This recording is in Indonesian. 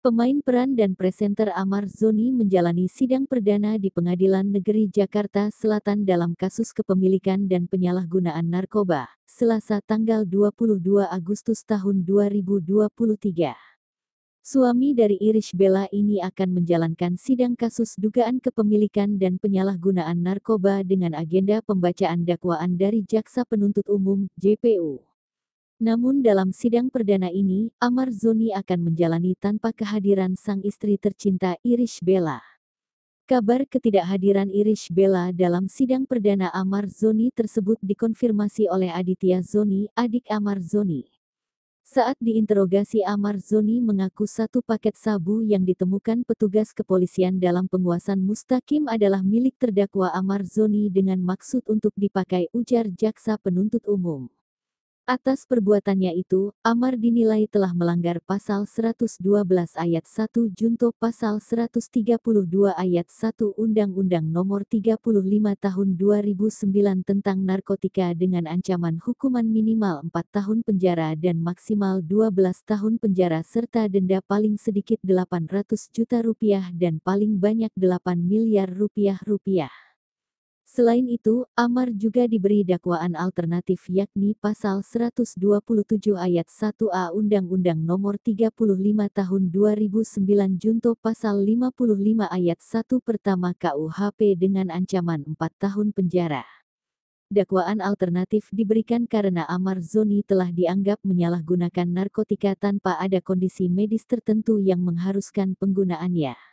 Pemain peran dan presenter Amar Zoni menjalani sidang perdana di Pengadilan Negeri Jakarta Selatan dalam kasus kepemilikan dan penyalahgunaan narkoba, Selasa tanggal 22 Agustus tahun 2023. Suami dari Irish Bella ini akan menjalankan sidang kasus dugaan kepemilikan dan penyalahgunaan narkoba dengan agenda pembacaan dakwaan dari Jaksa Penuntut Umum, JPU. Namun dalam sidang perdana ini, Amar Zoni akan menjalani tanpa kehadiran sang istri tercinta Irish Bella. Kabar ketidakhadiran Irish Bella dalam sidang perdana Amar Zoni tersebut dikonfirmasi oleh Aditya Zoni, adik Amar Zoni. Saat diinterogasi Amar Zoni mengaku satu paket sabu yang ditemukan petugas kepolisian dalam penguasaan Mustaqim adalah milik terdakwa Amar Zoni dengan maksud untuk dipakai, ujar Jaksa Penuntut Umum. Atas perbuatannya itu, Amar dinilai telah melanggar Pasal 112 Ayat 1 Junto Pasal 132 Ayat 1 Undang-Undang Nomor 35 Tahun 2009 tentang narkotika dengan ancaman hukuman minimal 4 tahun penjara dan maksimal 12 tahun penjara serta denda paling sedikit Rp800 juta dan paling banyak Rp8 miliar. Selain itu, Amar juga diberi dakwaan alternatif yakni Pasal 127 Ayat 1A Undang-Undang Nomor 35 Tahun 2009 Junto Pasal 55 Ayat 1 Pertama KUHP dengan ancaman 4 tahun penjara. Dakwaan alternatif diberikan karena Amar Zoni telah dianggap menyalahgunakan narkotika tanpa ada kondisi medis tertentu yang mengharuskan penggunaannya.